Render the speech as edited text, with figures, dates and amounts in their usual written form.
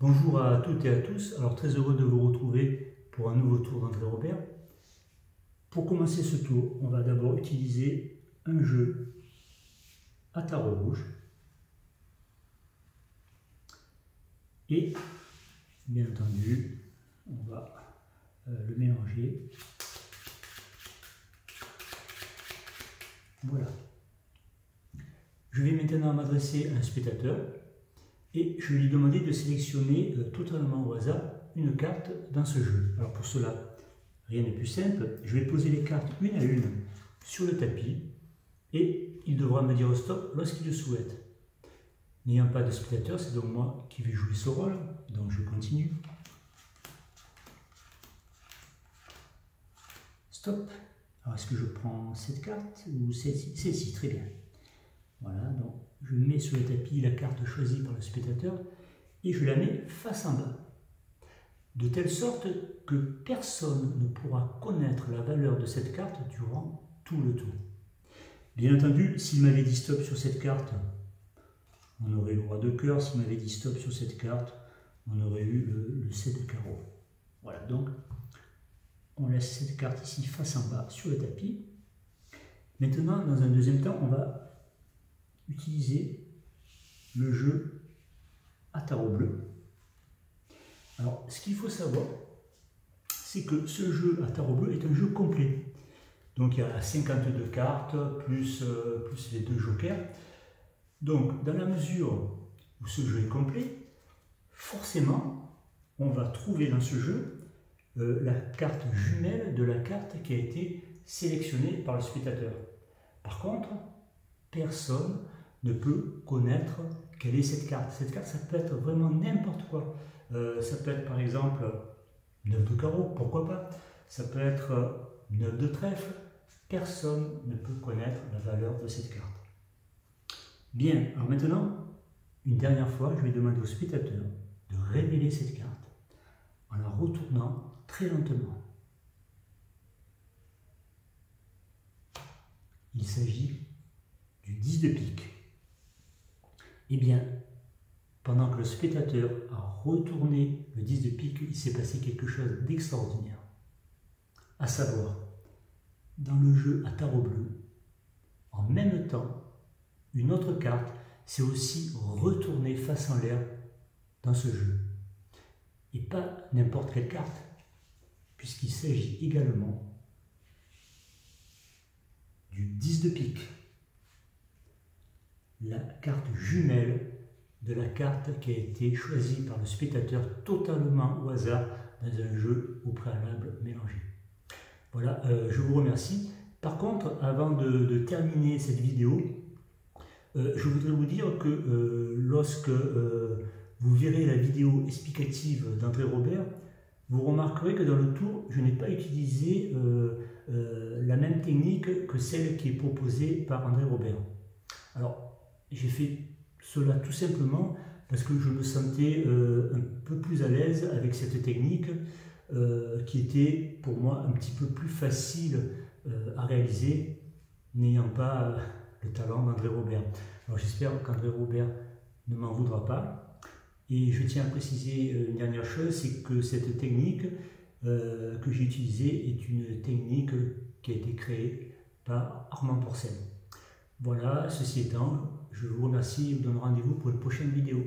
Bonjour à toutes et à tous, alors très heureux de vous retrouver pour un nouveau tour d'André Robert. Pour commencer ce tour, on va d'abord utiliser un jeu à tarot rouge et bien entendu on va le mélanger. Voilà. Je vais maintenant m'adresser à un spectateur et je vais lui demander de sélectionner totalement au hasard une carte dans ce jeu. Alors pour cela, rien de plus simple, je vais poser les cartes une à une sur le tapis et il devra me dire stop lorsqu'il le souhaite. N'ayant pas de spectateur, c'est donc moi qui vais jouer ce rôle, donc je continue. Stop. Alors est-ce que je prends cette carte ou celle-ci? Celle-ci, très bien. Voilà, donc je mets sur le tapis la carte choisie par le spectateur et je la mets face en bas. De telle sorte que personne ne pourra connaître la valeur de cette carte durant tout le tour. Bien entendu, s'il m'avait dit stop sur cette carte, on aurait le roi de cœur. S'il m'avait dit stop sur cette carte, on aurait eu le 7 de carreau. Voilà, donc on laisse cette carte ici face en bas sur le tapis. Maintenant, dans un deuxième temps, on va utiliser le jeu à tarot bleu. Alors, ce qu'il faut savoir, c'est que ce jeu à tarot bleu est un jeu complet. Donc, il y a 52 cartes, plus les 2 jokers. Donc, dans la mesure où ce jeu est complet, forcément, on va trouver dans ce jeu la carte jumelle de la carte qui a été sélectionnée par le spectateur. Par contre, personne ne peut connaître quelle est cette carte. Cette carte, ça peut être vraiment n'importe quoi. Ça peut être par exemple 9 de carreau, pourquoi pas. Ça peut être 9 de trèfle. Personne ne peut connaître la valeur de cette carte. Bien, alors maintenant, une dernière fois, je vais demander au spectateur de révéler cette carte en la retournant très lentement. Il s'agit du 10 de pique. Eh bien, pendant que le spectateur a retourné le 10 de pique, il s'est passé quelque chose d'extraordinaire. À savoir, dans le jeu à tarot bleu, en même temps, une autre carte s'est aussi retournée face en l'air dans ce jeu. Et pas n'importe quelle carte, puisqu'il s'agit également du 10 de pique. La carte jumelle de la carte qui a été choisie par le spectateur totalement au hasard dans un jeu au préalable mélangé. Voilà, je vous remercie. Par contre, avant de terminer cette vidéo, je voudrais vous dire que lorsque vous verrez la vidéo explicative d'André Robert, vous remarquerez que dans le tour, je n'ai pas utilisé la même technique que celle qui est proposée par André Robert. Alors, j'ai fait cela tout simplement parce que je me sentais un peu plus à l'aise avec cette technique qui était pour moi un petit peu plus facile à réaliser, n'ayant pas le talent d'André Robert. Alors j'espère qu'André Robert ne m'en voudra pas. Et je tiens à préciser une dernière chose, c'est que cette technique que j'ai utilisée est une technique qui a été créée par Armand Porcel. Voilà, ceci étant, je vous remercie et vous donne rendez-vous pour une prochaine vidéo.